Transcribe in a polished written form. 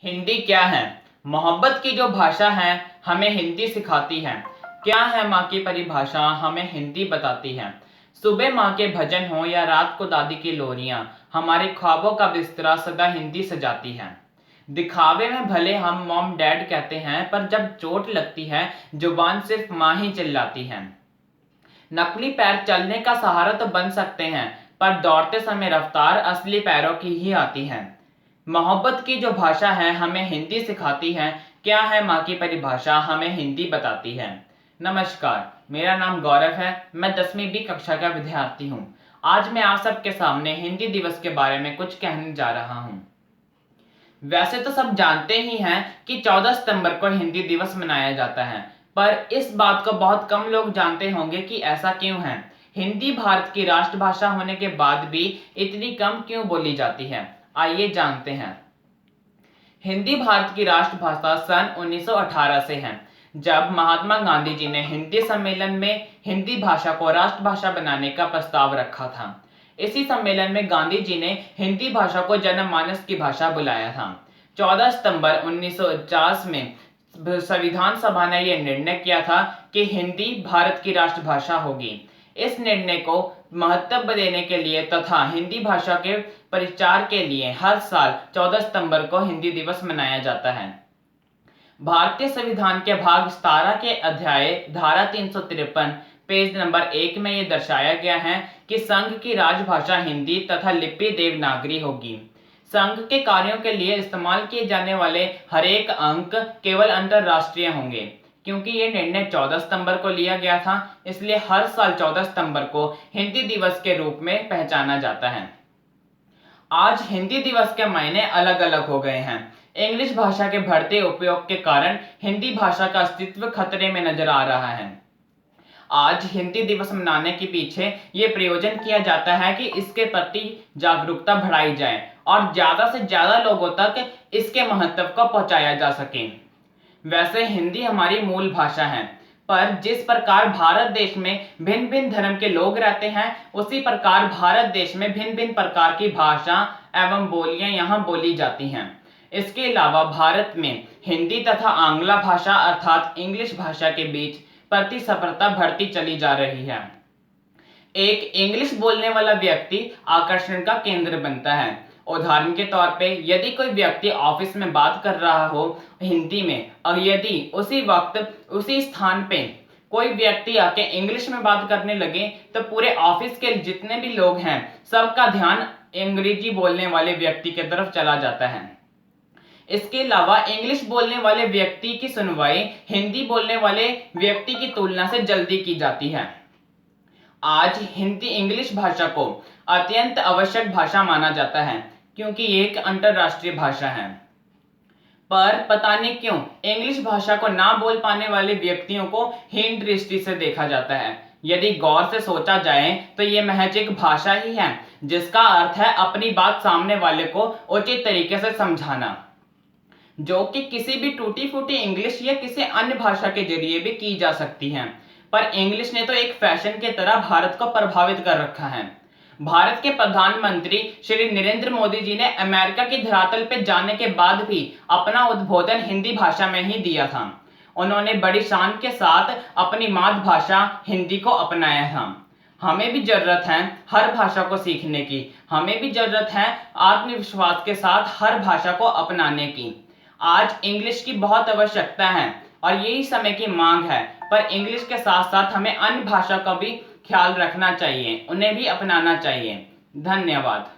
हिंदी क्या है? मोहब्बत की जो भाषा है हमें हिंदी सिखाती है। क्या है माँ की परिभाषा हमें हिंदी बताती है। सुबह माँ के भजन हो या रात को दादी की लोरियां, हमारे ख्वाबों का बिस्तरा सदा हिंदी सजाती है। दिखावे में भले हम मॉम डैड कहते हैं, पर जब चोट लगती है जुबान सिर्फ माँ ही चिल्लाती है। नकली पैर चलने का सहारा तो बन सकते हैं, पर दौड़ते समय रफ्तार असली पैरों की ही आती है। मोहब्बत की जो भाषा है हमें हिंदी सिखाती है। क्या है माँ की परिभाषा हमें हिंदी बताती है। नमस्कार, मेरा नाम गौरव है। मैं 10वीं बी कक्षा का विद्यार्थी हूँ। आज मैं आप सबके सामने हिंदी दिवस के बारे में कुछ कहने जा रहा हूँ। वैसे तो सब जानते ही हैं कि 14 सितंबर को हिंदी दिवस मनाया जाता है, पर इस बात को बहुत कम लोग जानते होंगे कि ऐसा क्यों है। हिंदी भारत की राष्ट्रभाषा होने के बाद भी इतनी कम क्यों बोली जाती है, आइए जानते हैं। हिंदी भारत की राष्ट्रभाषा सन 1918 से है, जब महात्मा गांधी जी ने हिंदी सम्मेलन में हिंदी भाषा को राष्ट्रभाषा बनाने का प्रस्ताव रखा था। इसी सम्मेलन में गांधी जी ने हिंदी भाषा को जनमानस की भाषा बुलाया था। 14 सितंबर 1949 में संविधान सभा ने यह निर्णय किया था कि हिंदी भारत की राष्ट्रभाषा होगी। इस निर्णय को महत्व देने के लिए तथा हिंदी भाषा के प्रचार के लिए हर साल 14 सितंबर को हिंदी दिवस मनाया जाता है। भारतीय संविधान के भाग 17 के अध्याय धारा 353 पेज नंबर 1 में यह दर्शाया गया है कि संघ की राजभाषा हिंदी तथा लिपि देवनागरी होगी। संघ के कार्यों के लिए इस्तेमाल किए जाने वाले हर एक अंक केवल अंतरराष्ट्रीय होंगे। क्योंकि ये निर्णय 14 सितंबर को लिया गया था, इसलिए हर साल 14 सितंबर को हिंदी दिवस के रूप में पहचाना जाता है। आज हिंदी दिवस के मायने अलग अलग हो गए हैं। इंग्लिश भाषा के बढ़ते उपयोग के कारण हिंदी भाषा का अस्तित्व खतरे में नजर आ रहा है। आज हिंदी दिवस मनाने के पीछे ये प्रयोजन किया जाता है कि इसके प्रति जागरूकता बढ़ाई जाए और ज्यादा से ज्यादा लोगों तक इसके महत्व को पहुंचाया जा सके। वैसे हिंदी हमारी मूल भाषा है, पर जिस प्रकार भारत देश में भिन्न भिन्न धर्म के लोग रहते हैं, उसी प्रकार भारत देश में भिन्न भिन्न प्रकार की भाषा एवं बोलियां यहाँ बोली जाती हैं। इसके अलावा भारत में हिंदी तथा आंग्ला भाषा अर्थात इंग्लिश भाषा के बीच प्रतिस्पर्धा बढ़ती चली जा रही है। एक इंग्लिश बोलने वाला व्यक्ति आकर्षण का केंद्र बनता है। उदाहरण के तौर पे यदि कोई व्यक्ति ऑफिस में बात कर रहा हो हिंदी में, और यदि उसी वक्त उसी स्थान पे कोई व्यक्ति आके इंग्लिश में बात करने लगे, तो पूरे ऑफिस के जितने भी लोग हैं सबका ध्यान अंग्रेजी बोलने वाले व्यक्ति की तरफ चला जाता है। इसके अलावा इंग्लिश बोलने वाले व्यक्ति की सुनवाई हिंदी बोलने वाले व्यक्ति की तुलना से जल्दी की जाती है। आज हिंदी इंग्लिश भाषा को अत्यंत आवश्यक भाषा माना जाता है, क्योंकि ये एक अंतरराष्ट्रीय भाषा है। पर पता नहीं क्यों इंग्लिश भाषा को ना बोल पाने वाले व्यक्तियों को हीन दृष्टि से देखा जाता है। यदि गौर से सोचा जाए तो ये महज एक भाषा ही है, जिसका अर्थ है अपनी बात सामने वाले को उचित तरीके से समझाना, जो कि किसी भी टूटी फूटी इंग्लिश या किसी अन्य भाषा के जरिए भी की जा सकती है। पर इंग्लिश ने तो एक फैशन की तरह भारत को प्रभावित कर रखा है। भारत के प्रधानमंत्री श्री नरेंद्र मोदी जी ने अमेरिका की धरातल पर जाने के बाद भी अपना उद्बोधन हिंदी भाषा में ही दिया था। उन्होंने बड़ी शान के साथ अपनी मातृभाषा हिंदी को अपनाया था। हमें भी जरूरत है हर भाषा को सीखने की। हमें भी जरूरत है आत्मविश्वास के साथ हर भाषा को अपनाने की। आज इंग्लिश की बहुत आवश्यकता है और यही समय की मांग है, पर इंग्लिश के साथ साथ हमें अन्य भाषा का भी ख्याल रखना चाहिए, उन्हें भी अपनाना चाहिए। धन्यवाद।